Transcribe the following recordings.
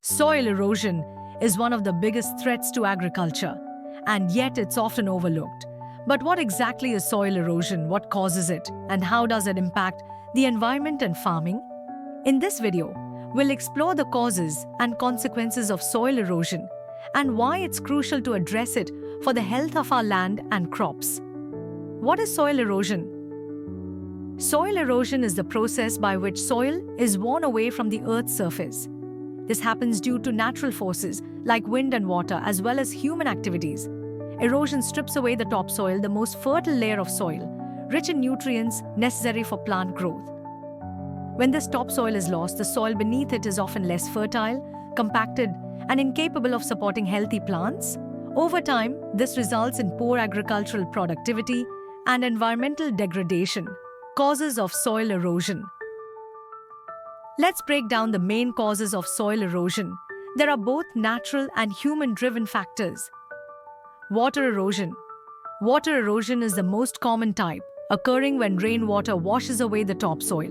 Soil erosion is one of the biggest threats to agriculture, and yet it's often overlooked. But what exactly is soil erosion, what causes it, and how does it impact the environment and farming? In this video, we'll explore the causes and consequences of soil erosion and why it's crucial to address it for the health of our land and crops. What is soil erosion? Soil erosion is the process by which soil is worn away from the Earth's surface. This happens due to natural forces like wind and water as well as human activities. Erosion strips away the topsoil, the most fertile layer of soil, rich in nutrients necessary for plant growth. When this topsoil is lost, the soil beneath it is often less fertile, compacted, and incapable of supporting healthy plants. Over time, this results in poor agricultural productivity and environmental degradation. Causes of soil erosion. Let's break down the main causes of soil erosion. There are both natural and human-driven factors. Water erosion. Water erosion is the most common type, occurring when rainwater washes away the topsoil.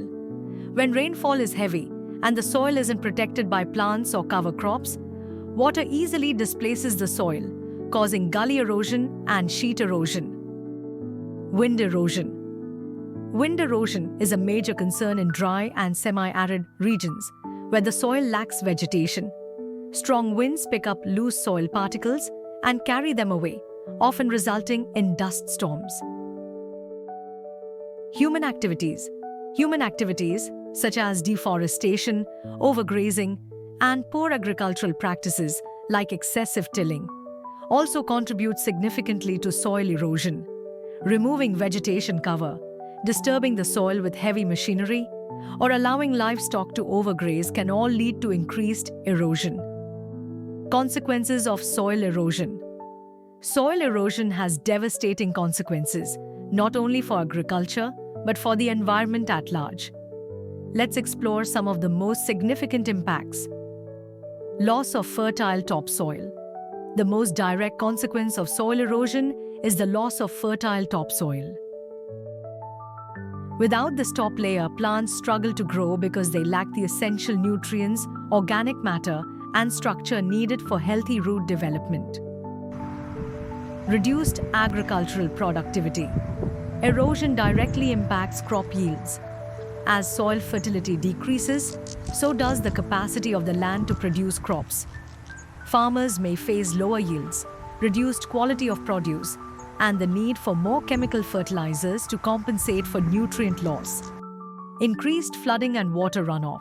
When rainfall is heavy and the soil isn't protected by plants or cover crops, water easily displaces the soil, causing gully erosion and sheet erosion. Wind erosion. Wind erosion is a major concern in dry and semi-arid regions where the soil lacks vegetation. Strong winds pick up loose soil particles and carry them away, often resulting in dust storms. Human activities. Human activities such as deforestation, overgrazing, and poor agricultural practices like excessive tilling also contribute significantly to soil erosion. Removing vegetation cover, disturbing the soil with heavy machinery, or allowing livestock to overgraze can all lead to increased erosion. Consequences of soil erosion. Soil erosion has devastating consequences, not only for agriculture, but for the environment at large. Let's explore some of the most significant impacts. Loss of fertile topsoil. The most direct consequence of soil erosion is the loss of fertile topsoil. Without this top layer, plants struggle to grow because they lack the essential nutrients, organic matter, and structure needed for healthy root development. Reduced agricultural productivity. Erosion directly impacts crop yields. As soil fertility decreases, so does the capacity of the land to produce crops. Farmers may face lower yields, reduced quality of produce, and the need for more chemical fertilizers to compensate for nutrient loss. Increased flooding and water runoff.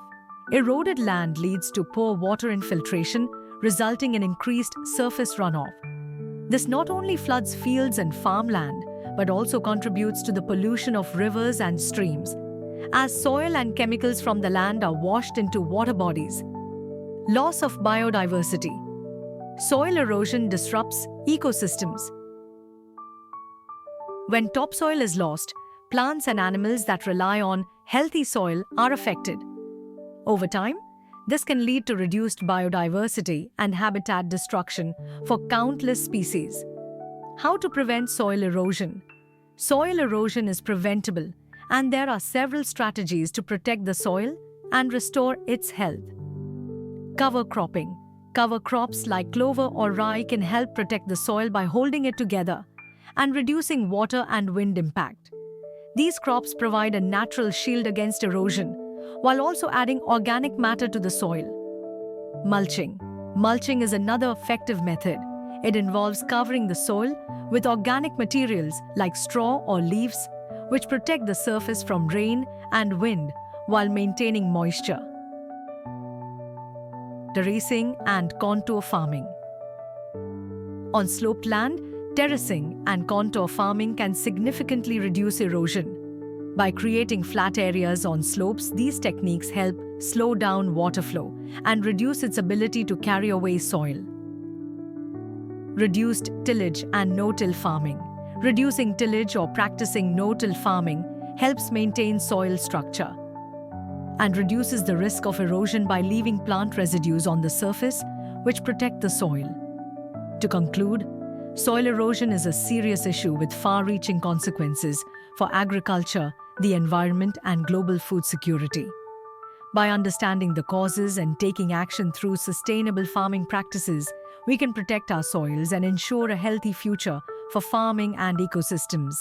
Eroded land leads to poor water infiltration, resulting in increased surface runoff. This not only floods fields and farmland, but also contributes to the pollution of rivers and streams, as soil and chemicals from the land are washed into water bodies. Loss of biodiversity. Soil erosion disrupts ecosystems. When topsoil is lost, plants and animals that rely on healthy soil are affected. Over time, this can lead to reduced biodiversity and habitat destruction for countless species. How to prevent soil erosion? Soil erosion is preventable, and there are several strategies to protect the soil and restore its health. Cover cropping. Cover crops like clover or rye can help protect the soil by holding it together and reducing water and wind impact. These crops provide a natural shield against erosion, while also adding organic matter to the soil. Mulching. Mulching is another effective method. It involves covering the soil with organic materials like straw or leaves, which protect the surface from rain and wind while maintaining moisture. Terracing and contour farming. On sloped land, terracing and contour farming can significantly reduce erosion. By creating flat areas on slopes, these techniques help slow down water flow and reduce its ability to carry away soil. Reduced tillage and no-till farming. Reducing tillage or practicing no-till farming helps maintain soil structure and reduces the risk of erosion by leaving plant residues on the surface, which protect the soil. To conclude, soil erosion is a serious issue with far-reaching consequences for agriculture, the environment, and global food security. By understanding the causes and taking action through sustainable farming practices, we can protect our soils and ensure a healthy future for farming and ecosystems.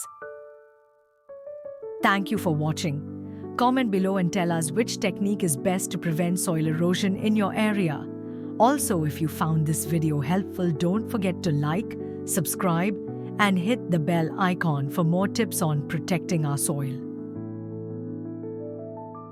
Thank you for watching. Comment below and tell us which technique is best to prevent soil erosion in your area. Also, if you found this video helpful, don't forget to like, subscribe, and hit the bell icon for more tips on protecting our soil.